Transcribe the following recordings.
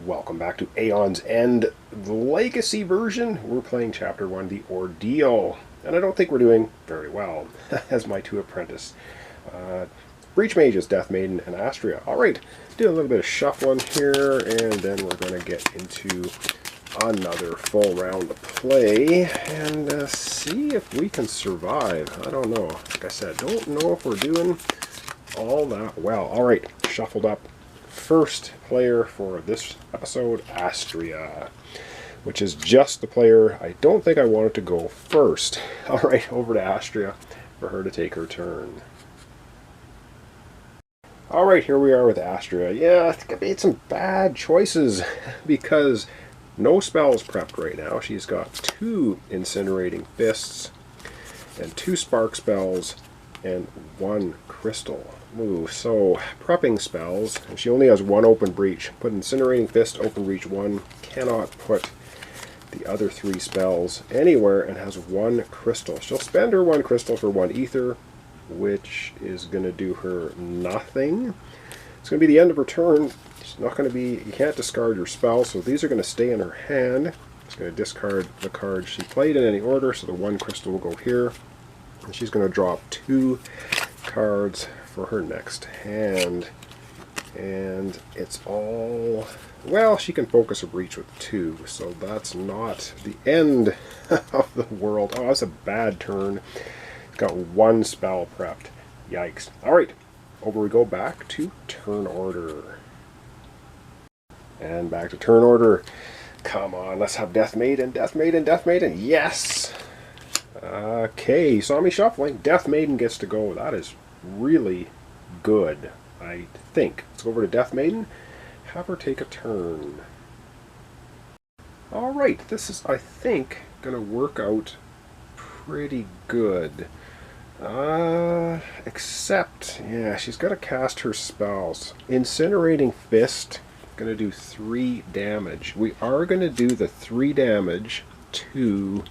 Welcome back to Aeons and the Legacy version. We're playing Chapter 1, the Ordeal. And I don't think we're doing very well as my two apprentices. Breach Mages, Death Maiden, and Astria. Alright, do a little bit of shuffling here, and then we're going to get into another full round of play and see if we can survive. I don't know. Like I said, don't know if we're doing all that well. Alright, shuffled up. First player for this episode, Astria, which is just the player I don't think I wanted to go first. Alright, over to Astria for her to take her turn. Alright, here we are with Astria. Yeah, I think I made some bad choices because no spells prepped right now. She's got 2 Incinerating Fists and 2 Spark Spells and 1 Crystal. Ooh, so prepping spells, and she only has 1 Open Breach. Put Incinerating Fist, Open Breach 1, cannot put the other 3 spells anywhere, and has 1 Crystal. She'll spend her 1 Crystal for 1 Ether, which is going to do her nothing. It's going to be the end of her turn. It's not going to be, you can't discard your spells, so these are going to stay in her hand. She's going to discard the cards she played in any order, so the 1 Crystal will go here. And she's going to drop 2 cards for her next hand. And it's all, well, she can focus a breach with 2, so that's not the end of the world. Oh, that's a bad turn. Got 1 spell prepped. Yikes. Alright, over we go back to turn order. And back to turn order. Come on, let's have Death Maiden, Death Maiden, Death Maiden. Yes! Okay, you saw me shuffling. Death Maiden gets to go. That is really good, I think. Let's go over to Death Maiden. Have her take a turn. Alright, this is, I think, going to work out pretty good. Except, yeah, she's got to cast her spells. Incinerating Fist, going to do 3 damage. We are going to do the 3 damage to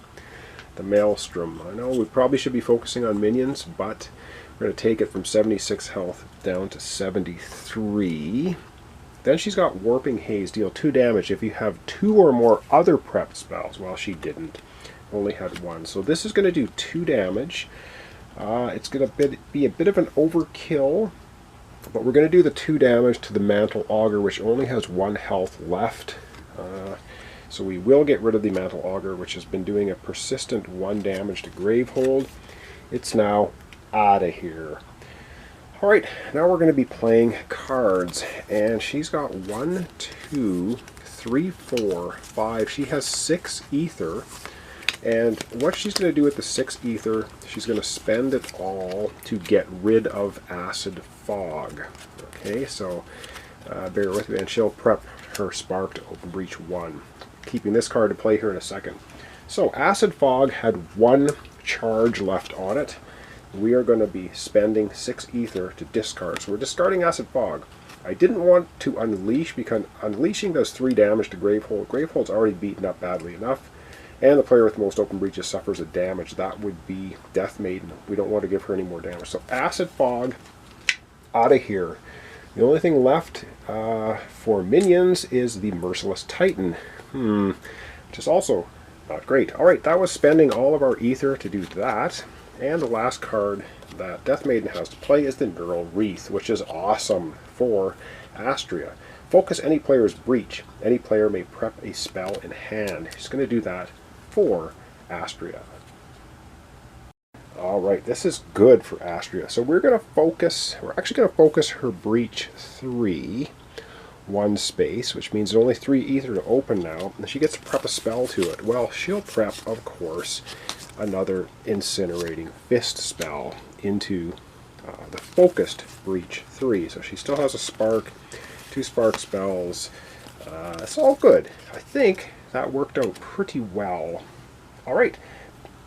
the Maelstrom. I know we probably should be focusing on minions, but we're going to take it from 76 health down to 73. Then she's got Warping Haze, deal 2 damage if you have 2 or more other prepped spells. Well, she didn't. Only had 1. So this is going to do 2 damage. It's going to be a bit of an overkill, but we're going to do the 2 damage to the Mantle Augur, which only has 1 health left. So we will get rid of the Mantle Augur, which has been doing a persistent 1 damage to Gravehold. It's now out of here. Alright, now we're going to be playing cards, and she's got 1, 2, 3, 4, 5. She has 6 Ether. And what she's going to do with the 6 Ether, she's going to spend it all to get rid of Acid Fog. Okay, so bear with me, and she'll prep her Spark to Open Breach 1. Keeping this card to play here in a second. So Acid Fog had 1 charge left on it. We are going to be spending 6 Ether to discard. So we're discarding Acid Fog. I didn't want to unleash because unleashing does 3 damage to Gravehold. Gravehold's already beaten up badly enough. And the player with the most open breaches suffers a damage. That would be Death Maiden. We don't want to give her any more damage. So Acid Fog, out of here. The only thing left for minions is the Merciless Titan. Which is also not great. Alright, that was spending all of our Ether to do that. And the last card that Death Maiden has to play is the Neural Wreath, which is awesome for Astria. Focus any player's breach. Any player may prep a spell in hand. She's going to do that for Astria. Alright, this is good for Astria. So we're actually going to focus her breach 3, 1 space, which means there's only 3 Ether to open now, and she gets to prep a spell to it. Well, she'll prep, of course, another Incinerating Fist spell into the focused breach 3. So she still has a Spark, 2 Spark spells. It's all good. I think that worked out pretty well. Alright,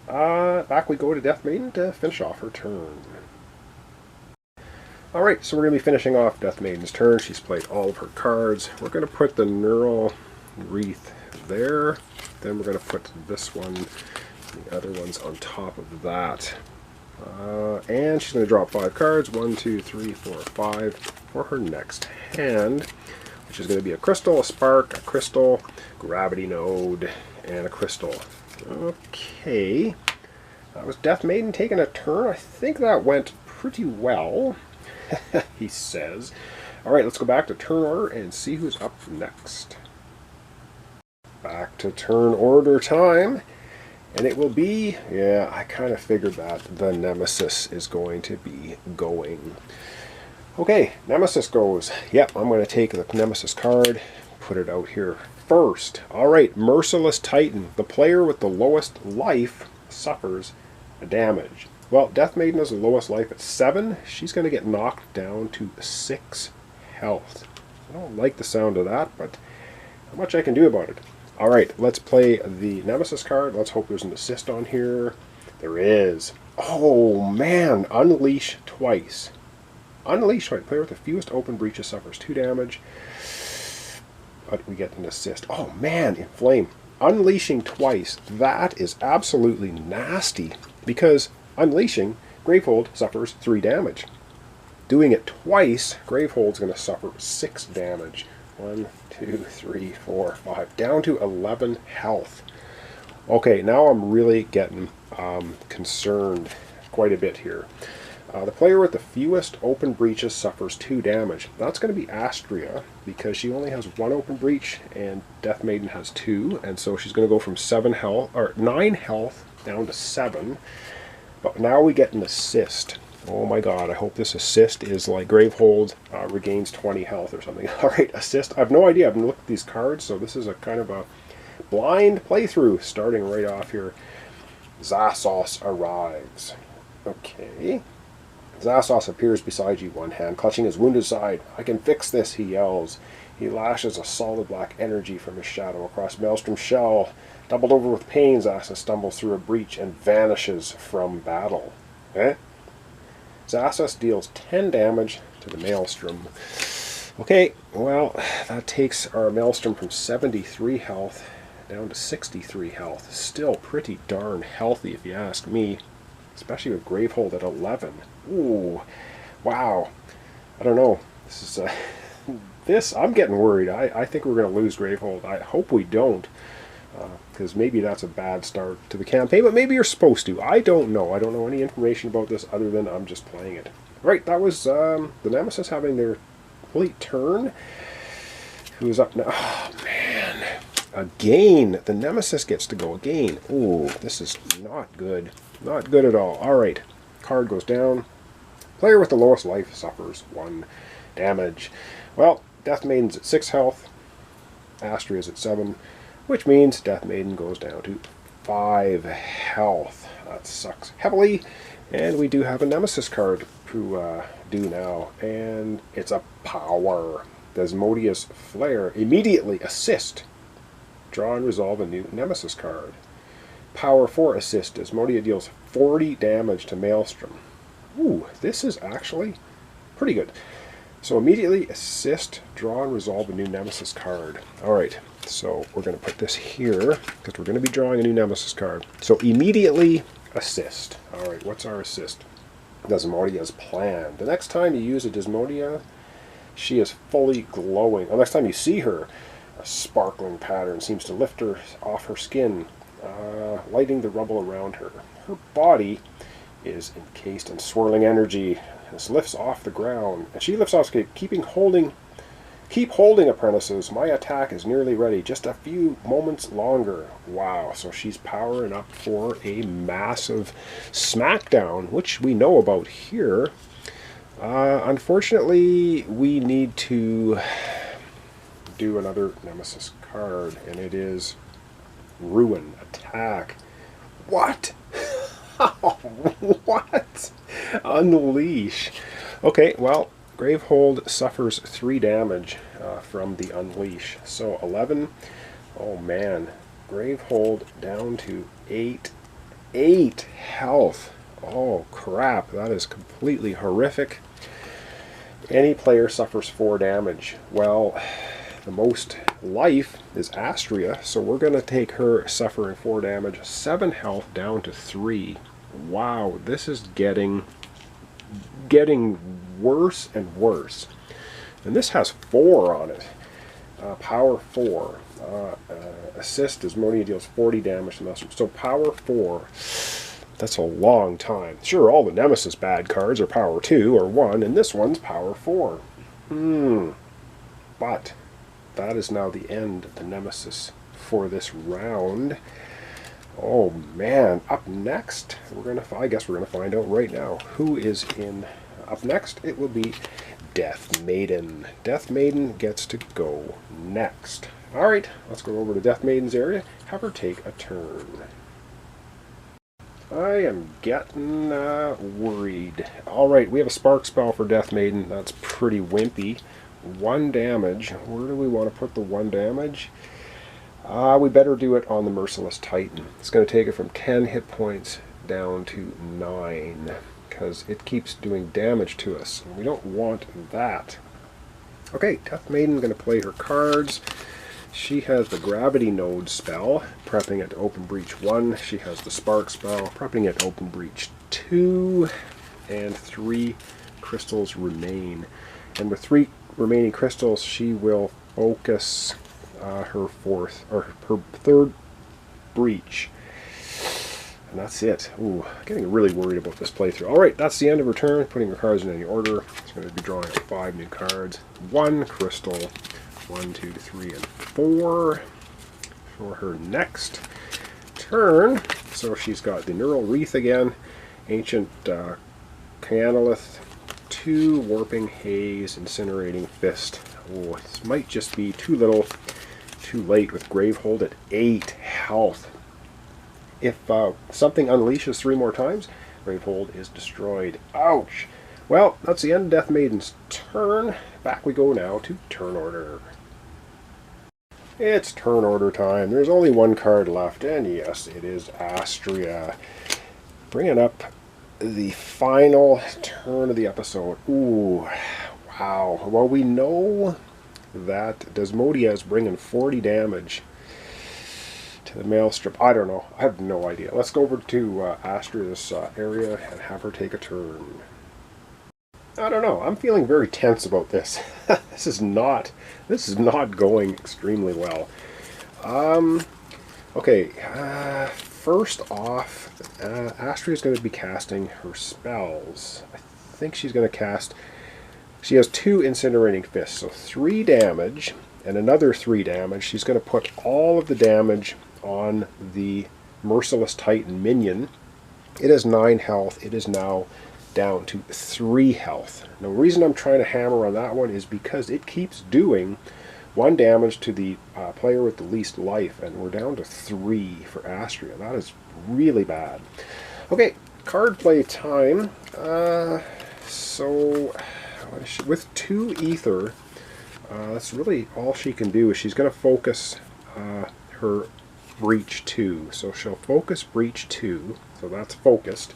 back we go to Death Maiden to finish off her turn. Alright, so we're going to be finishing off Death Maiden's turn. She's played all of her cards. We're going to put the Neural Wreath there. Then we're going to put this one, the other ones on top of that. And she's going to drop 5 cards. 1, 2, 3, 4, 5 for her next hand. which is going to be a crystal, a spark, a crystal, gravity node, and a crystal. Okay. That was Death Maiden taking a turn. I think that went pretty well, he says. Alright, let's go back to turn order and see who's up next. Back to turn order time. And it will be, yeah, I kind of figured that the Nemesis is going to be going. Okay, Nemesis goes. Yep, I'm going to take the Nemesis card, put it out here first. Alright, Merciless Titan. The player with the lowest life suffers a damage. Well, Death Maiden has the lowest life at 7. She's going to get knocked down to 6 health. I don't like the sound of that, but not much I can do about it. Alright, let's play the Nemesis card. Let's hope there's an assist on here. There is. Oh, man. Unleash twice. Unleash twice. Player with the fewest open breaches suffers 2 damage. But we get an assist. Oh, man. Inflame. Unleashing twice. That is absolutely nasty. Because unleashing, Gravehold suffers 3 damage. Doing it twice, Gravehold's going to suffer 6 damage. 1, 2, 3, 4, 5. Down to 11 health. Okay, now I'm really getting concerned quite a bit here. The player with the fewest open breaches suffers 2 damage. That's going to be Astria, because she only has 1 open breach, and Death Maiden has 2, and so she's going to go from 9 health down to 7. But now we get an assist. Oh my god, I hope this assist is like Gravehold regains 20 health or something. Alright, assist. I have no idea. I've been looking at these cards, so this is a kind of a blind playthrough starting right off here. Zassos arrives. Okay. Zassos appears beside you, one hand clutching his wounded side. I can fix this, he yells. He lashes a solid black energy from his shadow across Maelstrom's shell. Doubled over with pain, Zassos stumbles through a breach and vanishes from battle. Zassos deals 10 damage to the Maelstrom. Okay, well, that takes our Maelstrom from 73 health down to 63 health. Still pretty darn healthy if you ask me, especially with Gravehold at 11. Ooh, wow. I don't know. This is I'm getting worried. I think we're going to lose Gravehold. I hope we don't, because maybe that's a bad start to the campaign, but maybe you're supposed to. I don't know. I don't know any information about this other than I'm just playing it. Right, that was the Nemesis having their complete turn. Who's up now? Oh, man. Again. The Nemesis gets to go again. Ooh, this is not good. Not good at all. Alright, card goes down. Player with the lowest life suffers 1 damage. Well, Death Maiden's at 6 health. Astria's at 7. Which means Death Maiden goes down to 5 health. That sucks heavily. And we do have a Nemesis card to do now. And it's a power. Desmodia's Flare. Immediately assist. Draw and resolve a new Nemesis card. Power 4 assist. Desmodia deals 40 damage to Maelstrom. Ooh, this is actually pretty good. So immediately assist, draw and resolve a new Nemesis card. Alright, so we're going to put this here, because we're going to be drawing a new Nemesis card. So immediately assist. Alright, what's our assist? Desmodia's plan. The next time you use a Desmodia, she is fully glowing. The next time you see her, a sparkling pattern seems to lift her off her skin, lighting the rubble around her. Her body is encased in swirling energy. This lifts off the ground, and she lifts off. Keep holding, apprentices. My attack is nearly ready. Just a few moments longer. Wow! So she's powering up for a massive smackdown, which we know about here. Unfortunately, we need to do another Nemesis card, and it is Ruin Attack. What? What? Unleash. Okay, well, Gravehold suffers 3 damage from the Unleash. So 11. Oh man. Gravehold down to 8 health. Oh crap, that is completely horrific. Any player suffers 4 damage. Well, the most life is Astria, so we're going to take her suffering 4 damage, 7 health down to 3. Wow, this is getting worse and worse. And this has 4 on it. Power 4. Assist as Monia deals 40 damage to Master. So power 4. That's a long time. Sure, all the Nemesis bad cards are power 2 or 1, and this one's power 4. But that is now the end of the Nemesis for this round. Oh man, up next, I guess we're gonna find out right now who is in. Up next, it will be Death Maiden. Death Maiden gets to go next. Alright, let's go over to Death Maiden's area, have her take a turn. I am getting worried. Alright, we have a Spark Spell for Death Maiden. That's pretty wimpy. 1 damage. Where do we want to put the 1 damage? We better do it on the Merciless Titan. It's going to take it from 10 hit points down to 9. Because it keeps doing damage to us. And we don't want that. Okay, Death Maiden going to play her cards. She has the Gravity Node spell, prepping it to Open Breach 1. She has the Spark spell, prepping it to Open Breach 2. And 3 crystals remain. And with 3 remaining crystals, she will focus her third breach. And that's it. Ooh, getting really worried about this playthrough. Alright, that's the end of her turn. Putting her cards in any order. She's going to be drawing 5 new cards. 1 crystal. 1, 2, 3, and 4 for her next turn. So she's got the Neural Wreath again. Ancient Canalith. 2 Warping Haze. Incinerating Fist. Oh, this might just be too little, too late with Gravehold at 8 health. If something unleashes 3 more times, Gravehold is destroyed. Ouch! Well, that's the end of Death Maiden's turn. Back we go now to turn order. It's turn order time. There's only 1 card left, and yes, it is Astria. Bringing up the final turn of the episode. Ooh, wow. Well, we know that Desmodia is bringing 40 damage to the Maelstrom. I don't know. I have no idea. Let's go over to Astria's area and have her take a turn. I don't know. I'm feeling very tense about this. This is not going extremely well. Okay. First off, Astria is going to be casting her spells. I think she's going to cast. She has 2 Incinerating Fists, so 3 damage and another 3 damage. She's going to put all of the damage on the Merciless Titan minion. It has 9 health. It is now down to 3 health. Now, the reason I'm trying to hammer on that one is because it keeps doing 1 damage to the player with the least life, and we're down to 3 for Astria. That is really bad. Okay, card play time. So, with 2 ether, that's really all she can do. Is she's going to focus her Breach 2. So she'll focus Breach 2, so that's focused.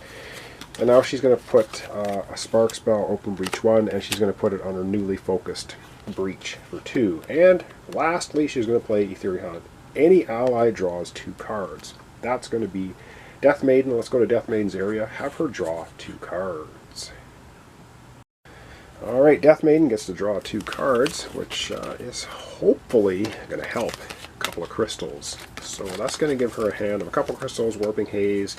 And now she's going to put a Spark spell, Open Breach 1, and she's going to put it on her newly focused Breach for 2. And lastly, she's going to play Ethereal. Any ally draws 2 cards. That's going to be Death Maiden. Let's go to Death Maiden's area. Have her draw 2 cards. Alright, Death Maiden gets to draw 2 cards, which is hopefully going to help. A couple of crystals. So that's going to give her a hand of a couple of crystals, Warping Haze,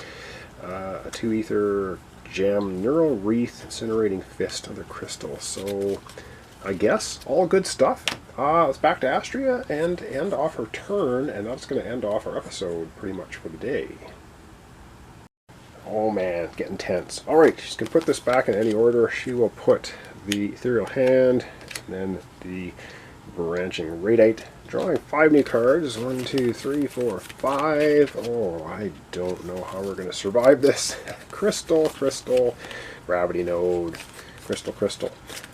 a 2 ether, gem, Neural Wreath, Incinerating Fist, other crystal. So I guess all good stuff. Let's back to Astria and end off her turn, and that's going to end off our episode pretty much for the day. Oh man, getting tense. Alright, she's going to put this back in any order. She will put the Ethereal Hand, and then the Branching Radite. Drawing 5 new cards. 1, 2, 3, 4, 5. Oh, I don't know how we're going to survive this. Crystal, crystal, Gravity Node, crystal, crystal.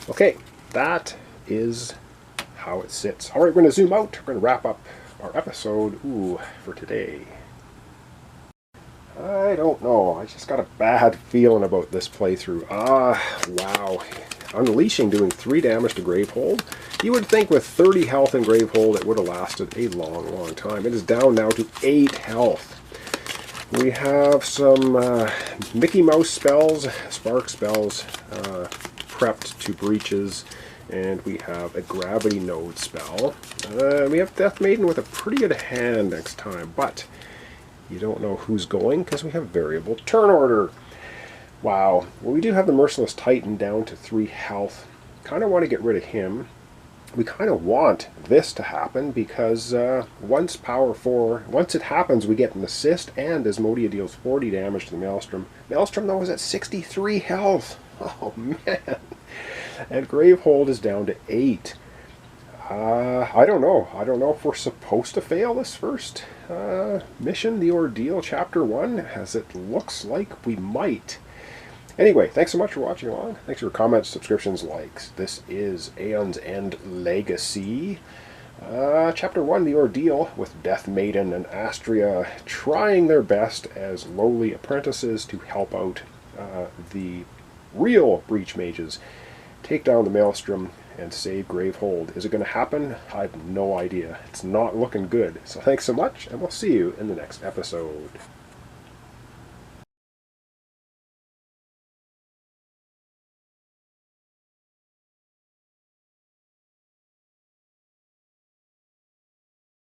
Okay, that is how it sits. Alright, we're going to zoom out. We're going to wrap up our episode for today. I don't know. I just got a bad feeling about this playthrough. Wow. Unleashing doing 3 damage to Gravehold. You would think with 30 health in Gravehold it would have lasted a long, long time. It is down now to 8 health. We have some Mickey Mouse spells, Spark spells, prepped to breaches, And we have a gravity node spell. We have Death Maiden with a pretty good hand next time, but you don't know who's going because we have variable turn order. Wow. Well, we do have the Merciless Titan down to 3 health. Kind of want to get rid of him. We kind of want this to happen because once power 4, once it happens, we get an assist, and Asmodia deals 40 damage to the Maelstrom. Maelstrom, though, is at 63 health. Oh, man. And Gravehold is down to 8. I don't know. I don't know if we're supposed to fail this first mission, the Ordeal, Chapter 1, as it looks like we might. Anyway, thanks so much for watching along. Thanks for your comments, subscriptions, likes. This is Aeons and Legacy. Chapter 1, the Ordeal, with Death Maiden and Astria trying their best as lowly apprentices to help out the real Breach Mages take down the Maelstrom and save Gravehold. Is it going to happen? I have no idea. It's not looking good. So thanks so much, and we'll see you in the next episode.